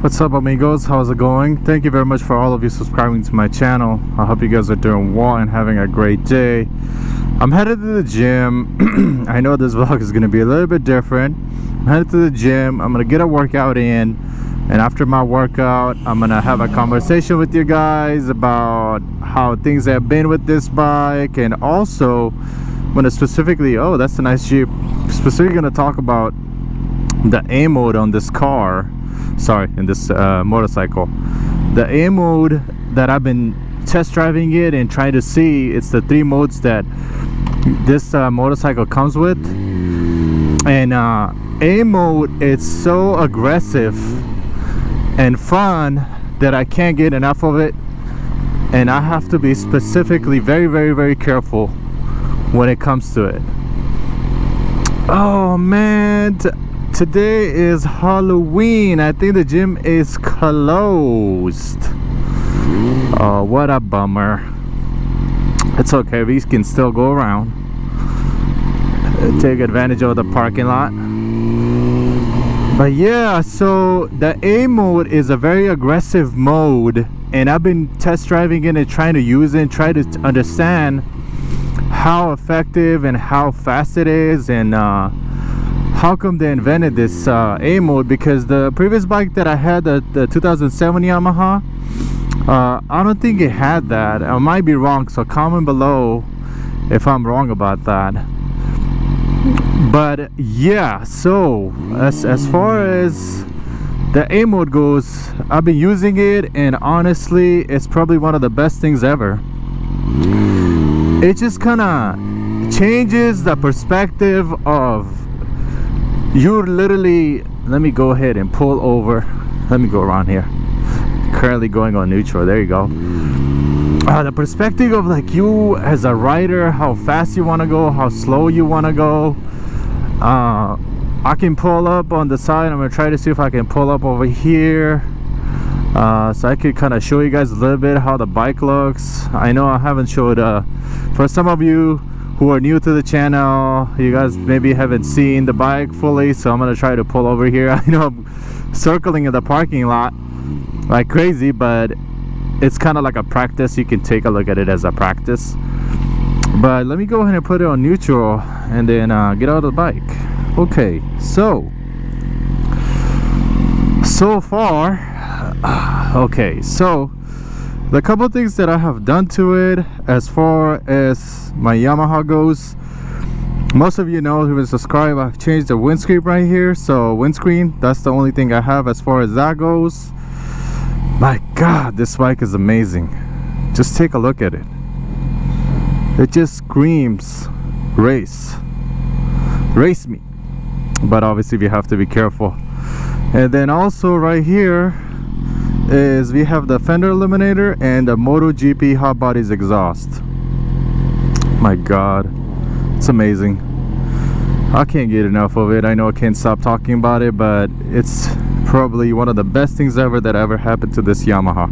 What's up, amigos? How's it going? Thank you very much for all of you subscribing to my channel. I hope you guys are doing well and having a great day. I'm headed to the gym. I know this vlog is going to be a little bit different. I'm headed to the gym. I'm going to get a workout in, and after my workout I'm going to have a conversation with you guys about how things have been with this bike, and also I'm going to specifically, oh, that's a nice Jeep, specifically going to talk about the A mode on this car. Sorry, in this motorcycle. The A mode that I've been test driving it and trying to see, it's the 3 modes that this motorcycle comes with. And A mode, it's so aggressive and fun that I can't get enough of it, and I have to be specifically very careful when it comes to it. Oh man, today is Halloween. I think the gym is closed. Oh, what a bummer. It's okay, we can still go around, take advantage of the parking lot. But yeah, so the A mode is a very aggressive mode, and I've been test driving it and trying to use it and try to understand how effective and how fast it is, and how come they invented this A mode, because the previous bike that I had, the 2007 Yamaha, I don't think it had that. I might be wrong, so comment below if I'm wrong about that. But yeah, so as far as the A mode goes, I've been using it, and honestly it's probably one of the best things ever. It just kind of changes the perspective of, you're literally, let me go ahead and pull over, let me go around here, currently going on neutral, there you go. The perspective of like you as a rider, how fast you want to go, how slow you want to go. I can pull up on the side. I'm gonna try to see if I can pull up over here, so I could kind of show you guys a little bit how the bike looks. I know I haven't showed, for some of you who are new to the channel, you guys maybe haven't seen the bike fully, so I'm gonna try to pull over here. I know I'm circling in the parking lot like crazy, but it's kind of like a practice. You can take a look at it as a practice. But let me go ahead and put it on neutral and then get out of the bike. Okay, so far, okay, so the couple of things that I have done to it as far as my Yamaha goes, most of you know who have subscribed, I've changed the windscreen right here. So windscreen, that's the only thing I have as far as that goes. My god, this bike is amazing. Just take a look at it. It just screams race me. But obviously we have to be careful. And then also right here is we have the fender eliminator and the MotoGP hot bodies exhaust. My god, it's amazing. I can't get enough of it. I know I can't stop talking about it, but it's probably one of the best things ever that ever happened to this Yamaha.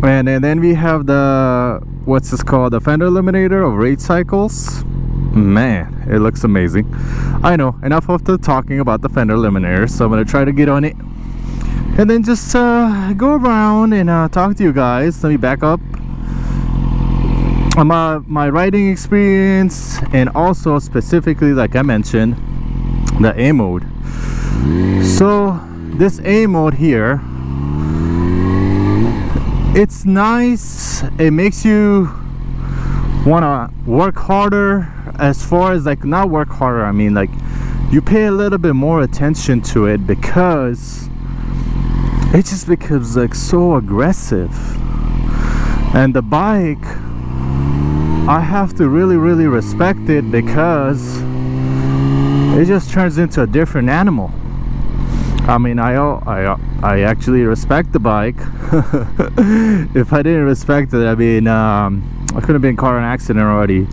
And then we have the, what's this called, the fender eliminator of race cycles. Man, it looks amazing. I know, enough of the talking about the fender eliminator, so I'm gonna try to get on it and then just go around and talk to you guys. Let me back up on my riding experience, and also specifically, like I mentioned, the A mode. So this A mode here, it's nice. It makes you want to work harder, as far as like, not work harder, I mean like you pay a little bit more attention to it, because it just becomes like so aggressive. And the bike, I have to really respect it, because it just turns into a different animal. I mean, I actually respect the bike. If I didn't respect it, I mean, I could have been caught in an accident already.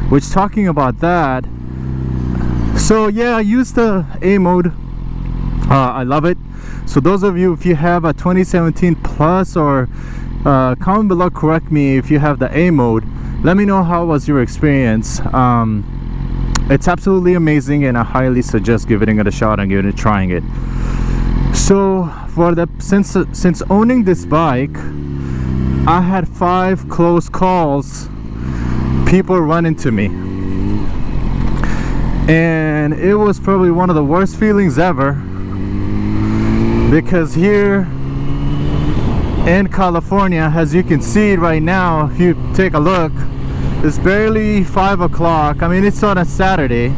Which, talking about that, so yeah, I used the A mode. I love it. So those of you, if you have a 2017 plus, or comment below, correct me if you have the A mode, let me know how was your experience. It's absolutely amazing, and I highly suggest giving it a shot and trying it. So for the since owning this bike, I had 5 close calls, people run into me, and it was probably one of the worst feelings ever, because here in California, as you can see right now, if you take a look, it's barely 5 o'clock. I mean, it's on a Saturday,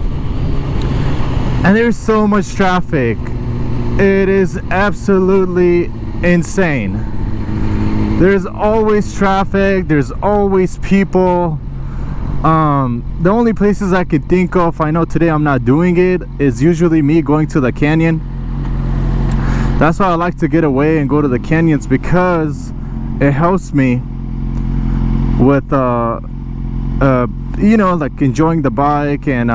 and there's so much traffic. It is absolutely insane. There's always traffic, there's always people. The only places I could think of, I know today I'm not doing it, is usually me going to the canyon. That's why I like to get away and go to the canyons, because it helps me with you know, like enjoying the bike and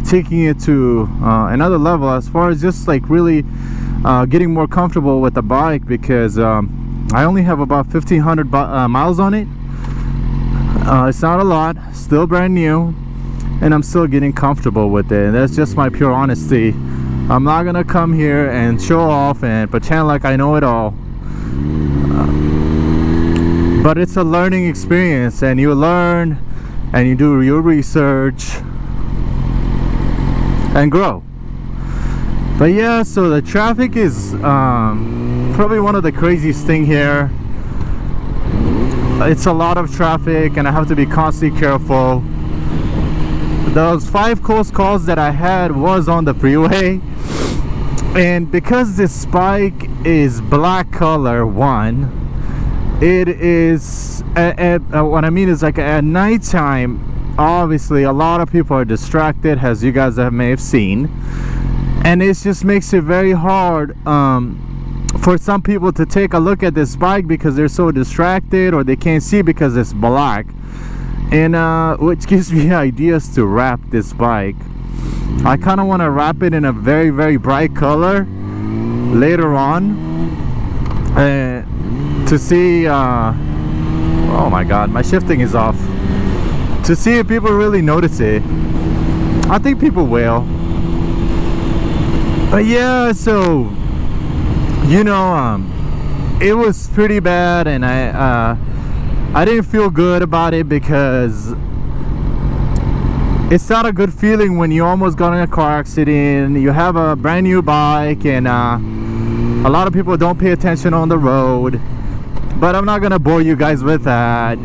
taking it to another level, as far as just like really getting more comfortable with the bike, because I only have about 1,500 miles on it. It's not a lot, still brand new, and I'm still getting comfortable with it. And that's just my pure honesty. I'm not gonna come here and show off and pretend like I know it all, but it's a learning experience, and you learn and you do your research and grow. But yeah, so the traffic is probably one of the craziest thing here. It's a lot of traffic, and I have to be constantly careful. Those 5 close calls that I had was on the freeway, and because this bike is black color, one, it is what I mean is, like, at nighttime, obviously a lot of people are distracted, as you guys may have seen, and it just makes it very hard for some people to take a look at this bike, because they're so distracted, or they can't see because it's black. And which gives me ideas to wrap this bike. I kind of want to wrap it in a very, very bright color later on, to see oh my god, my shifting is off, to see if people really notice it. I think people will. But yeah, so you know, it was pretty bad, and I didn't feel good about it, because it's not a good feeling when you almost got in a car accident. You have a brand new bike, and a lot of people don't pay attention on the road, but I'm not gonna bore you guys with that.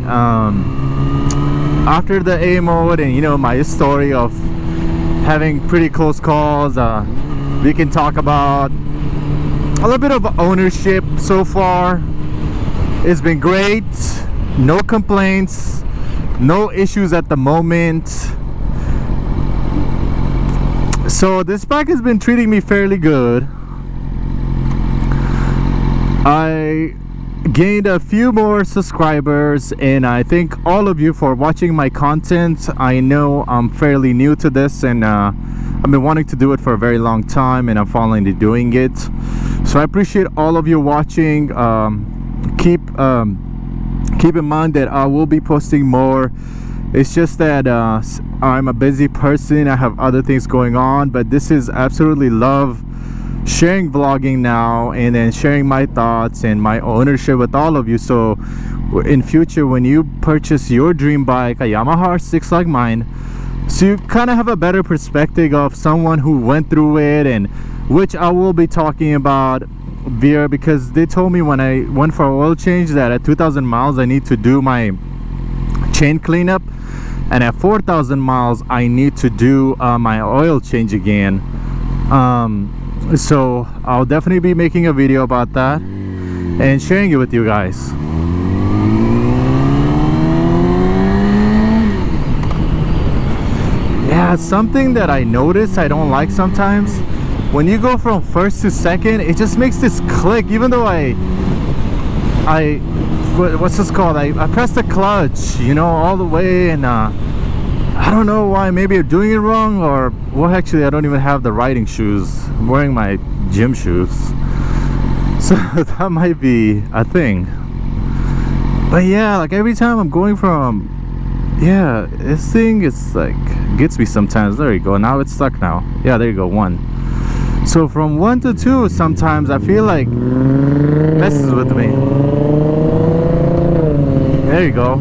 After the A mode, and you know, my story of having pretty close calls, we can talk about a little bit of ownership. So far it's been great, no complaints, no issues at the moment. So this bike has been treating me fairly good. I gained a few more subscribers, and I thank all of you for watching my content. I know I'm fairly new to this, and I've been wanting to do it for a very long time, and I'm finally doing it. So I appreciate all of you watching. Keep in mind that I will be posting more. It's just that I'm a busy person, I have other things going on, but this is absolutely love sharing vlogging now, and then sharing my thoughts and my ownership with all of you. So in future, when you purchase your dream bike, a Yamaha R6 like mine, so you kind of have a better perspective of someone who went through it, and which I will be talking about via, because they told me when I went for oil change that at 2,000 miles I need to do my chain cleanup, and at 4,000 miles I need to do my oil change again. So I'll definitely be making a video about that and sharing it with you guys. Yeah, something that I notice I don't like sometimes, when you go from first to second, it just makes this click. Even though what's this called, I press the clutch, you know, all the way, and I don't know why. Maybe I'm doing it wrong, or well, actually I don't even have the riding shoes. I'm wearing my gym shoes, so that might be a thing. But yeah, like every time I'm going from, yeah, this thing is like gets me sometimes. There you go, now it's stuck now. Yeah, there you go, one. So from 1 to 2, sometimes I feel like messes with me. There you go.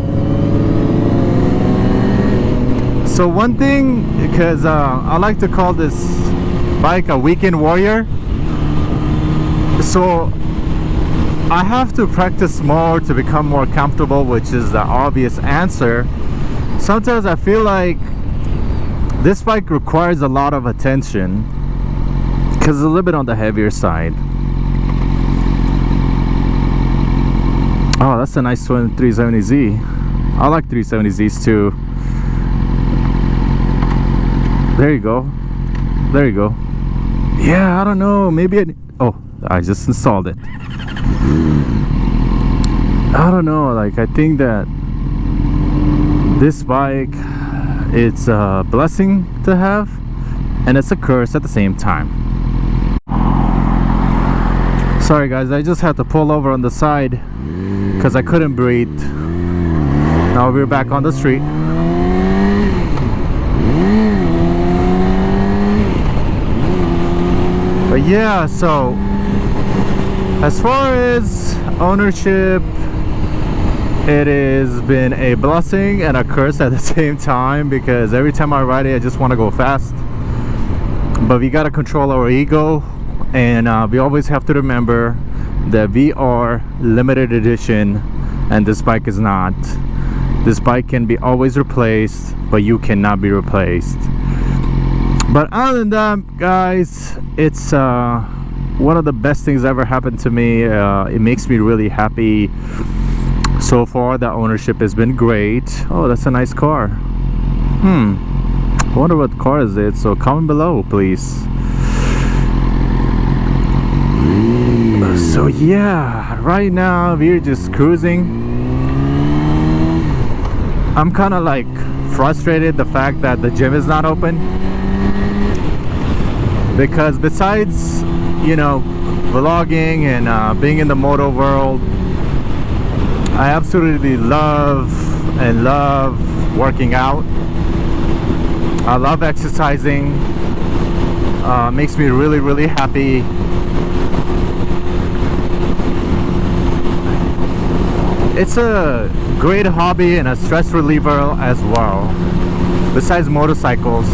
So one thing, because I like to call this bike a weekend warrior, so I have to practice more to become more comfortable, which is the obvious answer. Sometimes I feel like this bike requires a lot of attention because it's a little bit on the heavier side. Oh, that's a nice 370Z. I like 370Zs too. There you go. There you go. Yeah, I don't know. Maybe oh, I just installed it. I don't know. Like, I think that this bike, it's a blessing to have, and it's a curse at the same time. Sorry guys, I just had to pull over on the side because I couldn't breathe. Now we're back on the street. But yeah, so as far as ownership, it has been a blessing and a curse at the same time, because every time I ride it I just want to go fast. But we got to control our ego, and we always have to remember that we are limited edition and this bike is not. This bike can be always replaced, but you cannot be replaced. But other than that, guys, it's one of the best things ever happened to me. It makes me really happy. So far, the ownership has been great. Oh, that's a nice car. I wonder what car is it. So comment below, please. So yeah, right now we're just cruising. I'm kind of like frustrated the fact that the gym is not open, because besides, you know, vlogging and being in the moto world, I absolutely love working out. I love exercising. Makes me really happy. It's a great hobby and a stress reliever as well, besides motorcycles.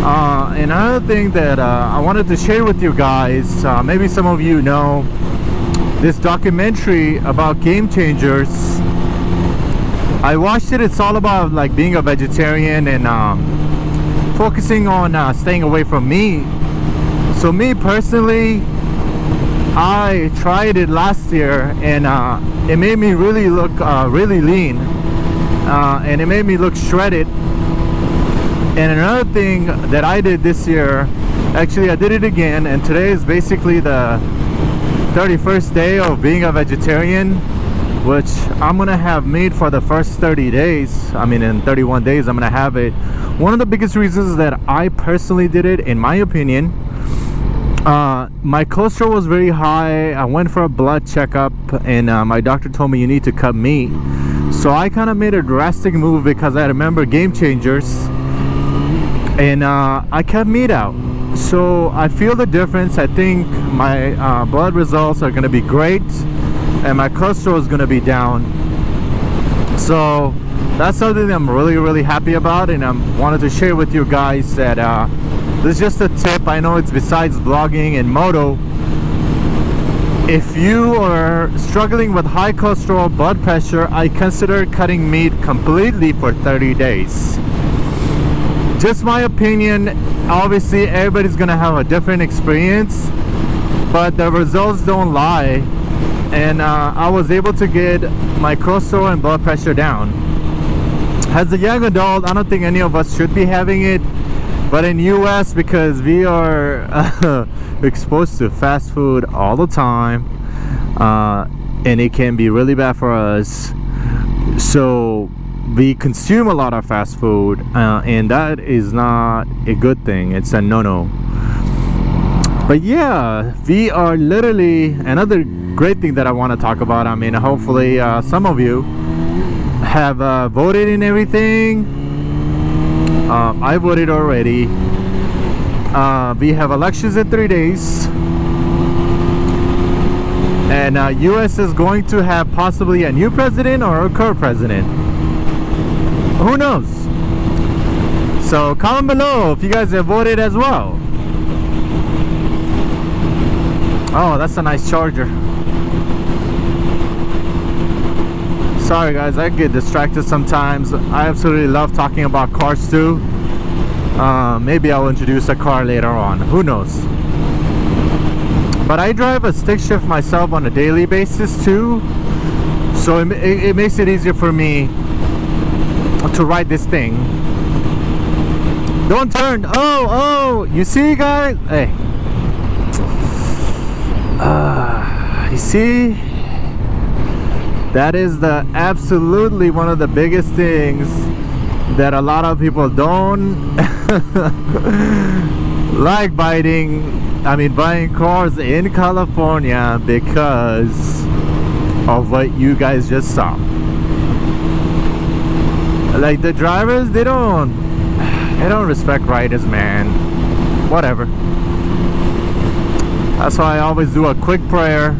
Another thing that I wanted to share with you guys, maybe some of you know, this documentary about game changers. I watched it. It's all about like being a vegetarian and focusing on staying away from meat. So me personally, I tried it last year, and it made me really look really lean, and it made me look shredded. And another thing that I did this year, actually I did it again, and today is basically the 31st day of being a vegetarian, which I'm gonna have meat for the first 30 days. I mean, in 31 days I'm gonna have it. One of the biggest reasons that I personally did it, in my opinion, my cholesterol was very high. I went for a blood checkup, and my doctor told me you need to cut meat. So I kind of made a drastic move because I remember Game Changers, and I cut meat out. So I feel the difference. I think my blood results are going to be great, and my cholesterol is going to be down. So that's something that I'm really happy about, and I wanted to share with you guys that this is just a tip. I know it's besides vlogging and moto. If you are struggling with high cholesterol, blood pressure, I consider cutting meat completely for 30 days. Just my opinion. Obviously everybody's gonna have a different experience, but the results don't lie, and I was able to get my cholesterol and blood pressure down. As a young adult, I don't think any of us should be having it, but in US, because we are exposed to fast food all the time, and it can be really bad for us, so we consume a lot of fast food, and that is not a good thing. It's a no-no. But yeah, we are literally, another great thing that I want to talk about, I mean, hopefully some of you have voted in everything. I voted already. We have elections in 3 days, and US is going to have possibly a new president or a current president. Who knows? So comment below if you guys have voted as well. Oh, that's a nice Charger. Sorry guys, I get distracted sometimes. I absolutely love talking about cars too. Maybe I'll introduce a car later on, who knows. But I drive a stick shift myself on a daily basis too, so it makes it easier for me to ride this thing. Don't turn. Oh, you see guys? Hey, you see, that is the absolutely one of the biggest things that a lot of people don't like buying cars in California, because of what you guys just saw. Like, the drivers, they don't respect riders, man. Whatever. That's why I always do a quick prayer.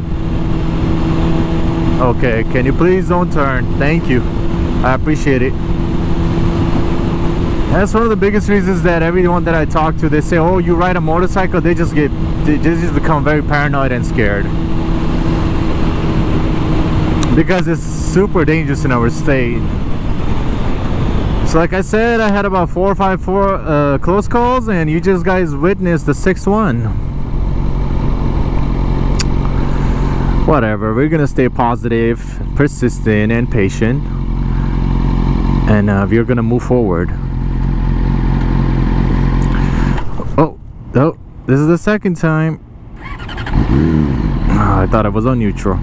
Okay, can you please don't turn? Thank you, I appreciate it. That's one of the biggest reasons that everyone that I talk to, they say, oh, you ride a motorcycle, they just become very paranoid and scared, because it's super dangerous in our state. So like I said, I had about 4 or 5 close calls, and you just guys witnessed the 6th one. Whatever, we're gonna stay positive, persistent, and patient, and we're gonna move forward. Oh, this is the second time. Oh, I thought I was on neutral.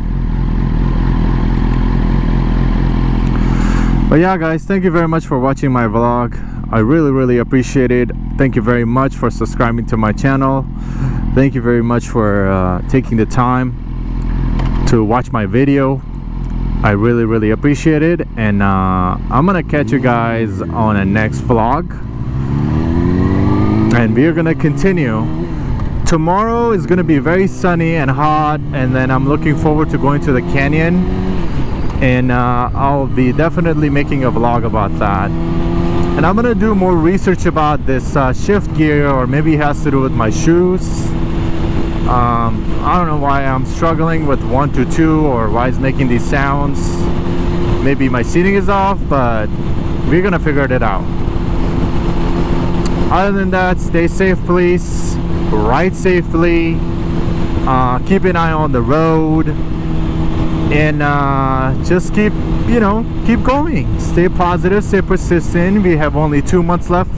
But yeah guys, thank you very much for watching my vlog. I really appreciate it. Thank you very much for subscribing to my channel. Thank you very much for taking the time to watch my video. I really appreciate it, and I'm gonna catch you guys on a next vlog, and we're gonna continue. Tomorrow is gonna be very sunny and hot, and then I'm looking forward to going to the canyon, and I'll be definitely making a vlog about that. And I'm gonna do more research about this shift gear, or maybe it has to do with my shoes. I don't know why I'm struggling with 1 to 2, or why it's making these sounds. Maybe my seating is off, but we're gonna figure it out. Other than that, stay safe please, ride safely, keep an eye on the road, and just keep going. Stay positive, stay persistent. We have only 2 months left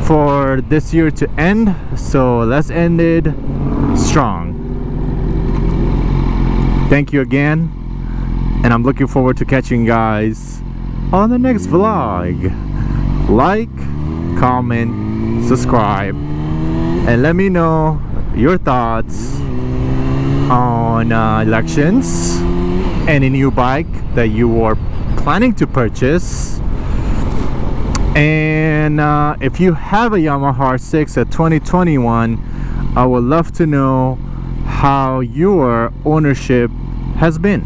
for this year to end, so let's end it strong. Thank you again, and I'm looking forward to catching you guys on the next vlog. Like, comment, subscribe, and let me know your thoughts on elections, any new bike that you are planning to purchase, and if you have a Yamaha R6 at 2021, I would love to know how your ownership has been.